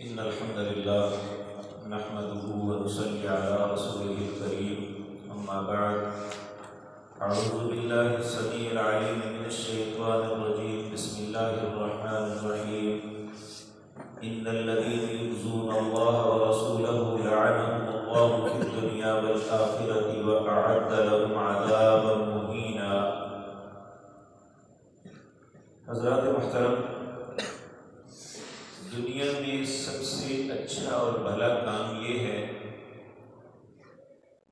إن الحمد لله نحمده ونصلي على رسوله الكريم أما بعد أعوذ بالله السميع العليم من الشيطان الرجيم بسم الله الرحمن الرحيم إن الذين يؤذون الله ورسوله لعنهم الله في الدنيا والآخرة وأعد لهم عذابا مهينا۔ حضرات محترم، دنیا میں سب سے اچھا اور بھلا کام یہ ہے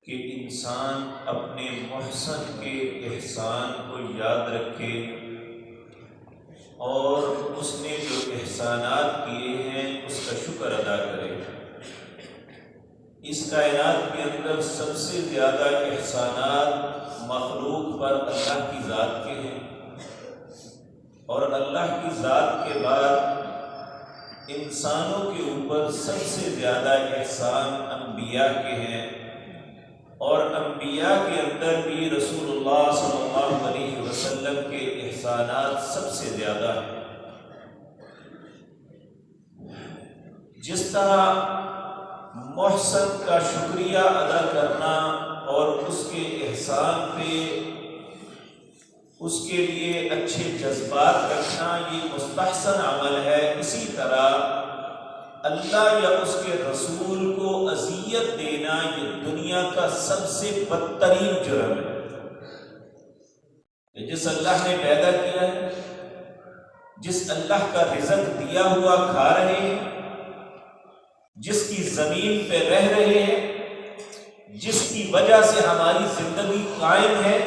کہ انسان اپنے محسن کے احسان کو یاد رکھے اور اس نے جو احسانات کیے ہیں اس کا شکر ادا کرے۔ اس کائنات کے اندر سب سے زیادہ احسانات مخلوق پر اللہ کی ذات کے ہیں، اور اللہ کی ذات کے بعد انسانوں کے اوپر سب سے زیادہ احسان انبیاء کے ہیں، اور انبیاء کے اندر بھی رسول اللہ صلی اللہ علیہ وسلم کے احسانات سب سے زیادہ ہیں۔ جس طرح محسن کا شکریہ ادا کرنا اور اس کے احسان پہ اس کے لیے اچھے جذبات رکھنا یہ مستحسن عمل ہے، اسی طرح اللہ یا اس کے رسول کو اذیت دینا یہ دنیا کا سب سے بدترین جرم ہے۔ جس اللہ نے پیدا کیا ہے، جس اللہ کا رزق دیا ہوا کھا رہے ہیں، جس کی زمین پہ رہ رہے ہیں، جس کی وجہ سے ہماری زندگی قائم ہے،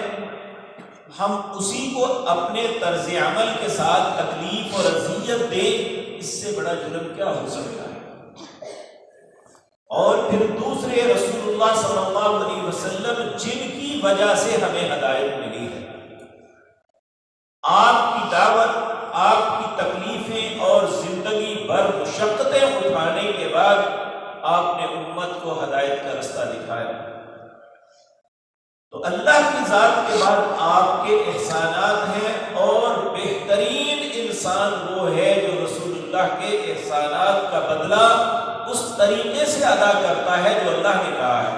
ہم اسی کو اپنے طرز عمل کے ساتھ تکلیف اور اذیت دیں، اس سے بڑا جرم کیا ہو سکتا ہے؟ اور پھر دوسرے رسول اللہ صلی اللہ علیہ وسلم جن کی وجہ سے ہمیں ہدایت ملی ہے، آپ کی دعوت، آپ کی تکلیفیں اور زندگی بھر مشقتیں اٹھانے کے بعد آپ نے امت کو ہدایت کا رستہ دکھایا۔ تو اللہ کی ذات کے بعد آپ کے احسانات ہیں، اور بہترین انسان وہ ہے جو رسول اللہ کے احسانات کا بدلہ اس طریقے سے ادا کرتا ہے جو اللہ نے کہا ہے۔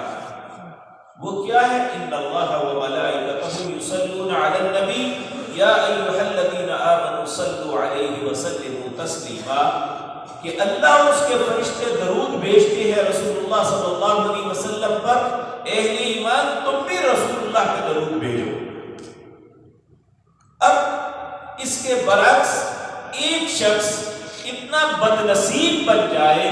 وہ کیا ہے؟ ان اللہ وملائکتہ یصلون علی النبی یا ایھا الذین آمنوا صلوا علیہ وسلموا تسلیما، کہ اللہ اور اس کے فرشتے درود بھیجتے ہیں رسول اللہ صلی اللہ علیہ وسلم پر۔ اہل ایمان تم بھی رسول اللہ پہ درود بھیجو۔ اب اس کے برعکس ایک شخص اتنا بد نصیب بن جائے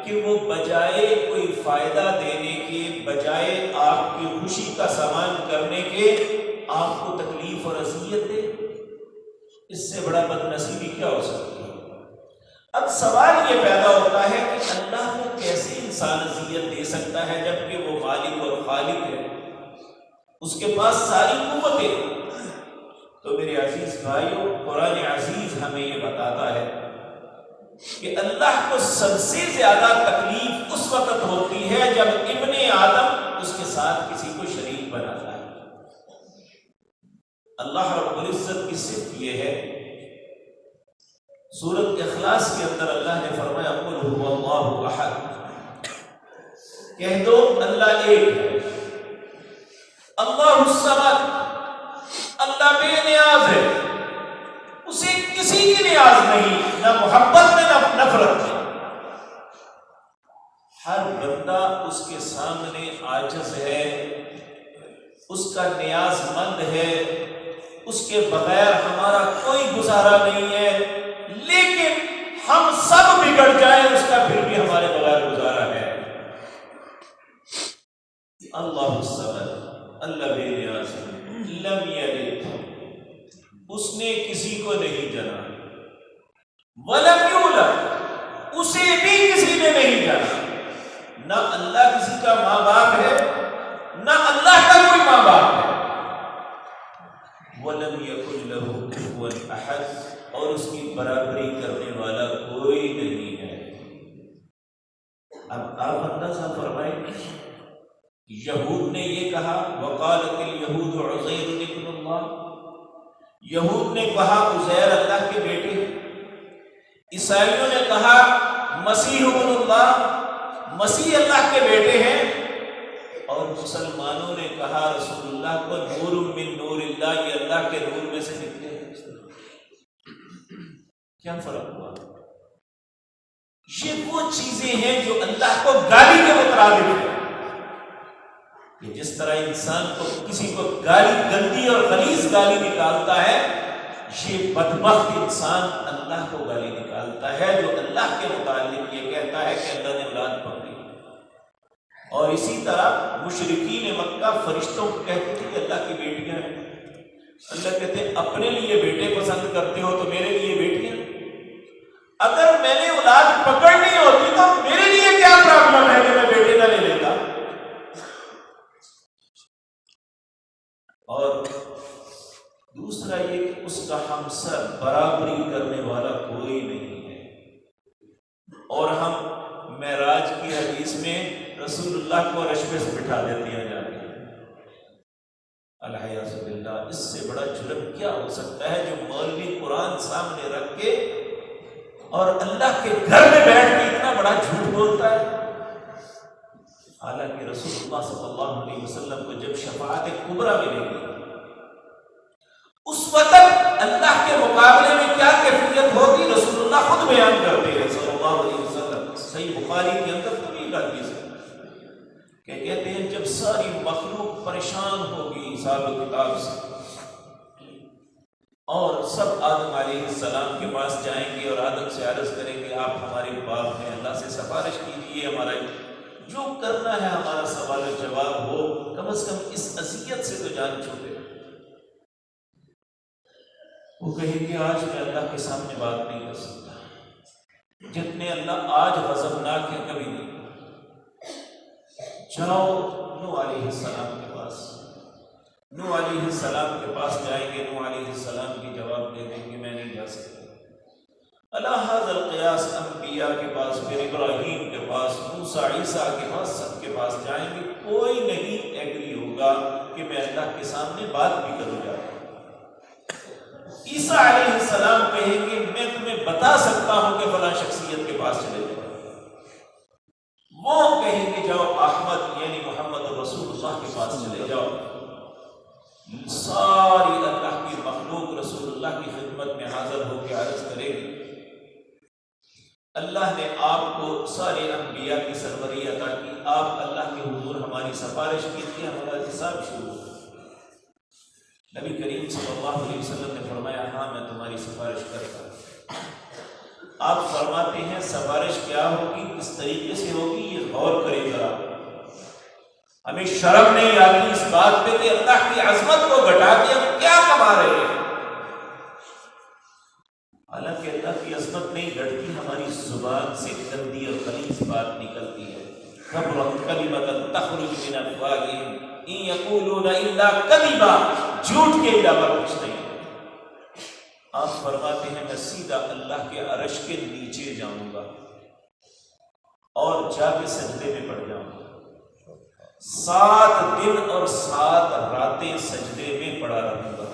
کہ وہ بجائے کوئی فائدہ دینے کے، بجائے آپ کی خوشی کا سامان کرنے کے، آپ کو تکلیف اور اذیت دے، اس سے بڑا بد نصیبی کیا ہو سکتی ہے؟ اب سوال یہ پیدا ہوتا ہے کہ اللہ کو کیسے انسان اذیت دے سکتا ہے جبکہ وہ مالک اور خالق ہے، اس کے پاس ساری قوتیں۔ تو میرے عزیز بھائیوں، قرآن عزیز ہمیں یہ بتاتا ہے کہ اللہ کو سب سے زیادہ تکلیف اس وقت ہوتی ہے جب ابن آدم اس کے ساتھ کسی کو شریک بناتا ہے۔ اللہ رب العزت کی صفت یہ ہے، سورۃ اخلاص کے اندر اللہ نے فرمایا قل هو اللہ احد، کہہ دو اللہ ایک ہے، اللہ الصمد، اللہ بے نیاز ہے، اسے کسی کی نیاز نہیں، نہ محبت میں نہ نفرت میں۔ ہر بندہ اس کے سامنے عاجز ہے، اس کا نیاز مند ہے، اس کے بغیر ہمارا کوئی گزارا نہیں ہے، لیکن ہم سب بگڑ جائیں اس کا پھر بھی ہمارے بغیر گزارا ہے۔ اللہ الصمد، اللہ بے نیاز ہے، لم یلد، اس نے کسی کو نہیں جنا، ولم یولد، اسے بھی کسی نے نہیں جنا۔ نہ اللہ کسی کا ماں باپ ہے، نہ اللہ کا کوئی ماں باپ ہے۔ وَلَمْ يَكُنْ لَهُ كُفُوًا أَحَدٌ، اور اس کی برابری کرنے والا کوئی نہیں ہے۔ اب آپ اندازہ فرمائیں، یہود نے یہ کہا وَقَالَتِ الْيَهُودُ عُزَيْرٌ ابْنُ اللَّهِ، یہود نے کہا عزیر اللہ کے بیٹے، عیسائیوں نے کہا مسیح ابن اللہ، مسیح اللہ کے بیٹے ہیں، اور مسلمانوں نے کہا رسول اللہ کو نور من نور اللہ، یہ اللہ کے نور میں سے نکلے ہیں۔ کیا فرق ہوا؟ یہ وہ چیزیں ہیں جو اللہ کو گالی کے مترادف ہے، کہ جس طرح انسان کو کسی کو گالی، گندی اور غلیظ گالی نکالتا ہے، یہ بدبخت انسان اللہ کو گالی نکالتا ہے جو اللہ کے متعلق یہ کہتا ہے کہ اللہ نے اولاد پکڑی۔ اور اسی طرح مشرکین مکہ فرشتوں کو کہتے تھے کہ اللہ کی بیٹیاں ہیں۔ اللہ کہتے ہیں اپنے لیے بیٹے پسند کرتے ہو تو میرے لیے بیٹیاں، اگر میں نے اولاد پکڑنی ہوتی تو میرے لیے کیا پرابلم ہے کہ میں بیٹے نہ لے لیتا؟ اور دوسرا یہ کہ اس کا ہمسر برابری کرنے والا کوئی نہیں ہے، اور ہم معراج کی حدیث میں رسول اللہ کو عرش پہ سے بٹھا دیتے ہیں جا کے۔ الحیاذ باللہ، اس سے بڑا جرم کیا ہو سکتا ہے جو مولوی قرآن سامنے رکھ کے اور اللہ کے گھر میں بیٹھ کے اتنا بڑا جھوٹ بولتا ہے؟ حالانکہ رسول اللہ صلی اللہ علیہ وسلم کو جب شفاعت کبریٰ ملے گی، اس وقت اللہ کے مقابلے میں کیا کیفیت ہوگی رسول اللہ خود بیان کرتے ہیں صلی اللہ علیہ وسلم۔ صحیح بخاری کے اندر طویل حدیث ہے کہ کہتے ہیں جب ساری مخلوق پریشان ہوگی حساب کتاب سے، اور سب آدم علیہ السلام کے پاس جائیں گے اور آدم سے عرض کریں گے آپ ہمارے باپ ہیں، اللہ سے سفارش کیجیے، ہمارا جو کرنا ہے ہمارا سوال و جواب ہو، کم از کم اس اذیت سے تو جان چھوٹے۔ وہ کہیں گے آج میں اللہ کے سامنے بات نہیں کر سکتا، جتنے اللہ آج غضبناک ہے کبھی نہیں۔ جاؤ نوح علیہ السلام کے پاس، نوح علیہ السلام کے پاس جائیں گے، نوح علیہ السلام کی جواب دے دیں گے میں نہیں جا سکتا۔ اللہ حاضر القیاس انبیاء کے پاس، پھر ابراہیم کے پاس، موسیٰ عیسیٰ کے پاس، سب کے پاس جائیں گے، کوئی نہیں ایگری ہوگا کہ میں اللہ کے سامنے بات بھی کروں جا رہا ہوں۔ عیسیٰ علیہ السلام کہیں گے میں تمہیں بتا سکتا ہوں کہ فلاں شخصیت کے پاس چلے جاؤ۔ وہ کہیں گے جاؤ احمد یعنی محمد رسول اللہ کے پاس چلے جاؤ۔ ساری اللہ کی مخلوق رسول اللہ کی خدمت میں حاضر ہو کے عرض کرے گی اللہ نے آپ کو سارے انبیاء کی سربراہی عطا کی، آپ اللہ کے حضور ہماری سفارش کی تھی، ہمارا حساب شروع ہو۔ نبی کریم صلی اللہ علیہ وسلم نے فرمایا ہاں میں تمہاری سفارش کرتا ہوں۔ آپ فرماتے ہیں سفارش کیا ہوگی، کس طریقے سے ہوگی، یہ غور کرے ذرا۔ ہمیں شرم نہیں آتی اس بات پہ کہ اللہ کی عظمت کو گھٹا کے ہم کیا کما رہے ہیں۔ حالانکہ اللہ کی عظمت نہیں گھٹتی، ہماری زبان سے گندی اور غلیظ بات نکلتی ہے۔ کبرت کلمۃ تخرج من افواہہم ان یقولون الا کذبا، جھوٹ کے علاوہ کچھ نہیں۔ آپ فرماتے ہیں میں سیدھا اللہ کے عرش کے نیچے جاؤں گا اور جا کے سجدے میں پڑ جاؤں گا۔ 7 دن اور 7 راتیں سجدے میں پڑا رہوں گا،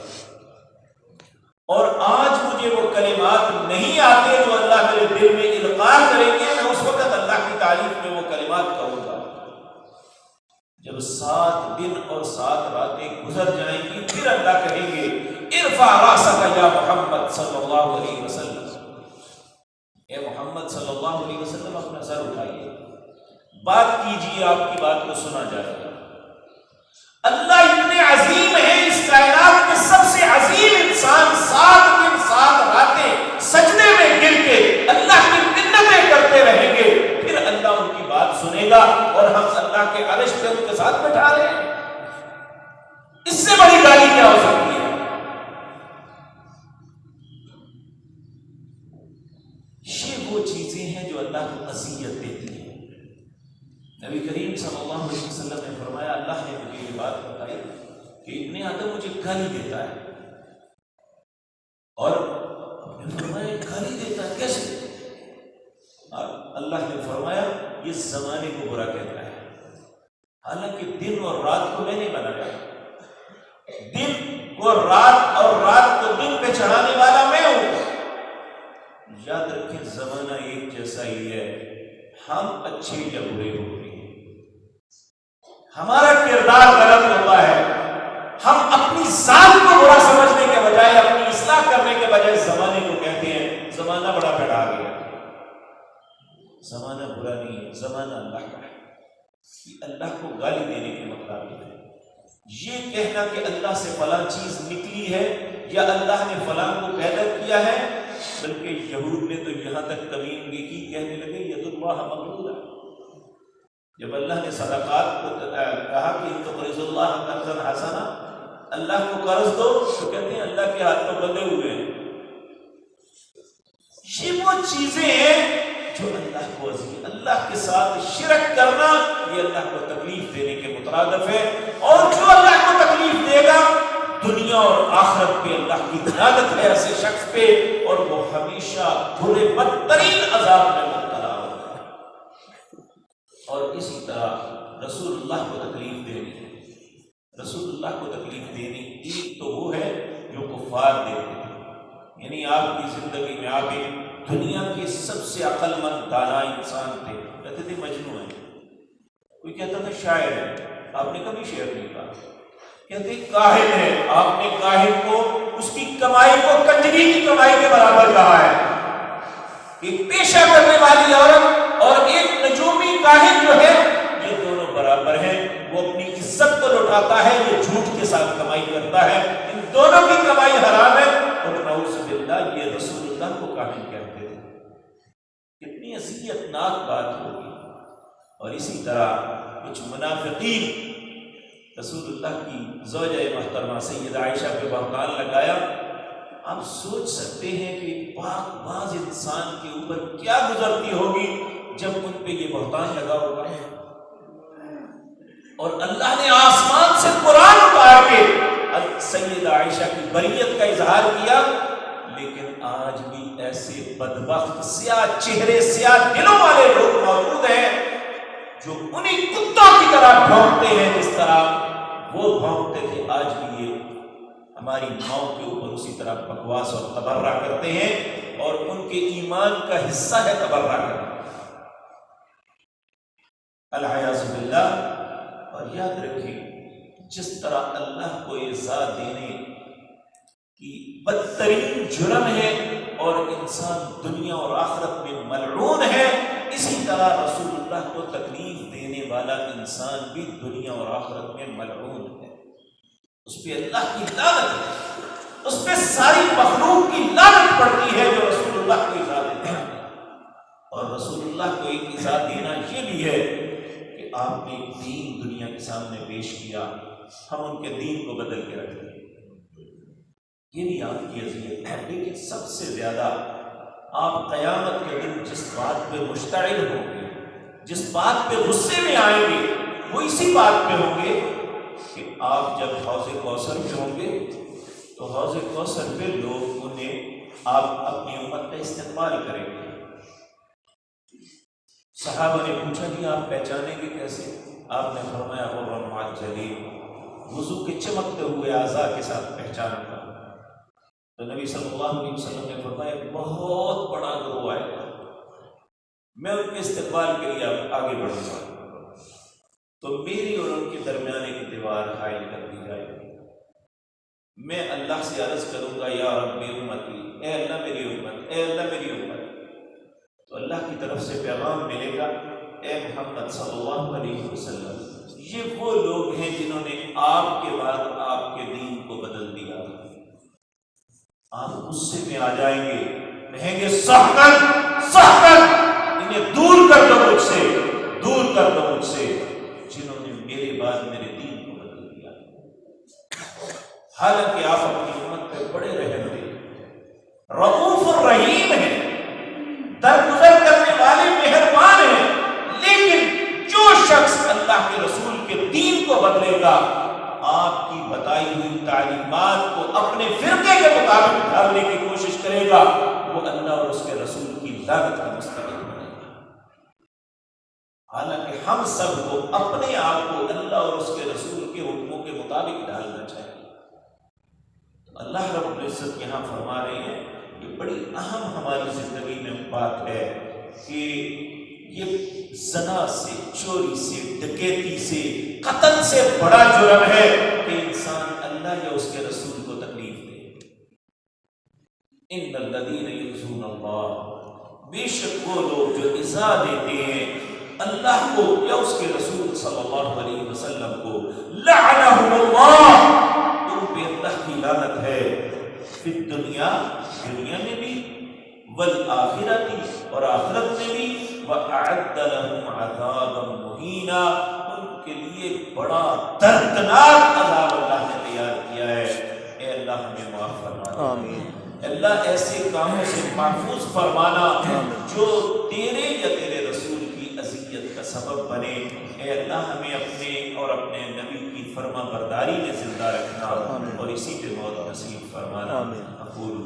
اور آج مجھے وہ کلمات نہیں آتے جو اللہ میرے دل میں القاء کریں گے، میں اس وقت اللہ کی تعریف میں وہ کلمات کہوں گا۔ جب 7 دن اور 7 راتیں گزر جائیں گی پھر اللہ کہیں گے ارفع راسک یا محمد صلی اللہ علیہ وسلم، اے محمد صلی اللہ علیہ وسلم اپنا سر اٹھائیے، بات کیجیے، آپ کی بات کو سنا جائے گا۔ اللہ اتنے عظیم ہے، اس کائنات کے سب سے عظیم انسان 7 دن 7 راتیں سجدے میں گر کے اللہ کی منتیں کرتے رہیں گے، پھر اللہ ان کی بات سنے گا اور ہم اللہ کے عرش پہ ان کے ساتھ بٹھا رہے ہیں۔ اس سے بڑی گالی کیا ہو سکتی ہے؟ یہ وہ چیزیں ہیں جو اللہ کو اذیت دیتی ہیں۔ نبی کریم صلی اللہ علیہ وسلم نے فرمایا اللہ نے مجھے یہ بات بتائی کہ ابن آدم مجھے گالی دیتا ہے، اور فرمایا گالی دیتا ہے کیسے؟ اللہ نے فرمایا یہ زمانے کو برا کہتا ہے، حالانکہ دن اور رات کو میں نے بنایا، دن کو رات اور رات کو دن پہ چڑھانے والا میں ہوں، یاد رکھیں زمانہ ایک جیسا ہی ہے، ہم اچھے یا برے ہو گئے، ہمارا کردار غلط ہوتا ہے، ہم اپنی ذات کو برا سمجھنے کے بجائے، اپنی اصلاح کرنے کے بجائے زمانے کو کہتے ہیں زمانہ بڑا بڑھا گیا۔ زمانہ برا نہیں ہے، زمانہ اللہ کا ہے، یہ اللہ کو گالی دینے کے مطابق ہے۔ یہ کہنا کہ اللہ سے فلاں چیز نکلی ہے یا اللہ نے فلاں کو پیدا کیا ہے، بلکہ یہود نے تو یہاں تک کمینگی کی، کہنے لگے ید اللہ مغلولہ۔ جب اللہ نے صدقات کو کہا کہ ان تقرض اللہ قرضا حسنا، اللہ کو قرض دو، تو کہتے ہیں اللہ کے ہاتھ تو بندھے ہوئے ہیں۔ یہ وہ چیزیں ہیں جو اللہ کو عزیز، اللہ کے ساتھ شرک کرنا یہ اللہ کو تکلیف دینے کے مترادف ہے، اور جو اللہ کو تکلیف دے گا دنیا اور آخرت پہ اللہ کی لعنت ہے ایسے شخص پہ، اور وہ ہمیشہ برے بدترین عذاب میں مبتلا ہوگا۔ اور اسی طرح رسول اللہ کو تکلیف دینی، رسول اللہ کو تکلیف دینی ایک تو وہ ہے جو کفار دیتے ہیں، یعنی آپ کی زندگی میں آپ ایک دنیا کے سب سے عقل مند دانا انسان تھے، کہتے تھے مجنون ہے، کوئی کہتا تھا شاعر ہے، آپ نے کبھی شعر نہیں کہا، کہتے کاہن ہے، آپ نے کاہن کو اس کی کمائی کو کنجری کی کمائی کے برابر کہا ہے۔ ایک پیشہ کرنے والی عورت اور ایک نجومی کاہن جو ہے یہ دونوں برابر ہیں، وہ اپنی عزت کو لٹاتا ہے، یہ جھوٹ کے ساتھ کمائی کرتا ہے، ان دونوں کی کمائی حرام ہے، اور نعوذ باللہ یہ رسول اللہ کو کاہن کہتے تھے۔ کتنی اذیت ناک بات ہوگی۔ اور اسی طرح کچھ منافقین رسول اللہ کی زوجہ محترمہ سیدہ عائشہ پہ بہتان لگایا۔ آپ سوچ سکتے ہیں کہ پاک باز انسان کے اوپر کیا گزرتی ہوگی جب ان پہ یہ بہتان لگا ہوگا، اور اللہ نے آسمان سے قرآن اتار کے سیدہ عائشہ کی بریت کا اظہار کیا، لیکن آج بھی ایسے بدبخت سیاہ چہرے سیاہ دلوں والے لوگ موجود ہیں جو انہی کتوں کی طرح بھونکتے ہیں جس طرح وہ بھونکتے تھے۔ آج بھی یہ ہماری ماؤں کے اوپر اسی طرح بکواس اور تبرہ کرتے ہیں، اور ان کے ایمان کا حصہ ہے تبرہ کرنا، العیاذ باللہ۔ اور یاد رکھیں جس طرح اللہ کو ایذا دینے کی بدترین جرم ہے اور انسان دنیا اور آخرت میں ملعون ہے، اسی طرح رسول اللہ کو تکلیف دینے والا انسان بھی دنیا اور آخرت میں ملعون ہے، اس پہ اللہ کی لعنت ہے، اس پہ ساری مخلوق کی لعنت پڑتی ہے جو رسول اللہ کو ایذا دیتا ہے۔ اور رسول اللہ کو ایک ایذا دینا یہ بھی ہے کہ آپ نے ایک دین دنیا کے سامنے پیش کیا، ہم ان کے دین کو بدل کے رکھ دیں، یہ بھی آپ کی اذیت ہے۔ لیکن سب سے زیادہ آپ قیامت کے دن جس بات پہ مشتعل ہوں گے، جس بات پہ غصے میں آئیں گے، وہ اسی بات پہ ہوں گے کہ آپ جب حوض کوثر پہ ہوں گے تو حوض کوثر پہ لوگ انہیں آپ اپنی امت کا استقبال کریں گے۔ صحابہ نے پوچھا کہ آپ پہچانیں گے کیسے؟ آپ نے فرمایا غرًا معجلین، وضو کے چمکتے ہوئے اعضاء کے ساتھ پہچان کر۔ تو نبی صلی اللہ علیہ وسلم نے فرمایا بہت بڑا گروہ آئے گا، میں ان کے استقبال کے لیے آگے بڑھوں گا، تو میری اور ان کے درمیان ایک دیوار حائل کر دی جائے گی، میں اللہ سے عرض کروں گا یا رب امتی، اے اللہ میری امت، اے اللہ میری امت، تو اللہ کی طرف سے پیغام ملے گا اے محمد صلی اللہ علیہ وسلم، یہ وہ لوگ ہیں جنہوں نے آپ کے بعد آپ کے دین کو بدل دیا۔ آپ غصے میں آ جائیں گے، کہیں گے سحقاً سحقاً، انہیں دور کر دو مجھ سے، دور کر دو مجھ سے، جنہوں نے میرے بعد میرے دین کو بدل دیا۔ حالانکہ آپ اپنی امت پہ بڑے رحم دے، رؤوف الرحیم ہیں، درگزر کرنے والے مہربان ہیں، لیکن جو شخص اللہ کے رسول کے دین کو بدلے گا، آپ کی بتائی ہوئی تعلیمات کو اپنے فرقے کے مطابق ڈھالنے کی کوشش کرے گا، وہ اللہ اور اس کے رسول کی لعنت کا مستحق بنے گا۔ حالانکہ ہم سب کو اپنے آپ کو اللہ اور اس کے رسول کے حکموں کے مطابق ڈھالنا چاہیے۔ تو اللہ رب العزت یہاں فرما رہے ہیں یہ بڑی اہم ہماری زندگی میں بات ہے کہ یہ زنا سے، چوری سے، ڈکیتی سے، قتل سے بڑا جرم ہے کہ انسان اللہ یا اس کے رسول کو تکلیف دے۔ ان الذین یؤذون اللہ، بے شک وہ لوگ جو ایذا دیتے ہیں اللہ کو یا اس کے رسول صلی اللہ علیہ وسلم کو، لعنہم اللہ، ان پہ اللہ کی لعنت ہے، فی الدنیا، دنیا میں بھی، والآخرۃ، اور آخرت میں بھی، وَأَعَدَّ لَهُمْ عَذَابًا مُهِينًا، ان کے لیے بڑا دردناک عذاب اللہ نے تیار کیا ہے۔ اے اللہ ہمیں معاف فرما، آمین۔ اللہ ایسے کاموں سے محفوظ فرمانا جو تیرے یا تیرے رسول کی اذیت کا سبب بنے۔ اے اللہ ہمیں اپنے اور اپنے نبی کی فرما برداری میں زندہ رکھنا اور اسی پہ موت نصیب فرمانا۔ اقول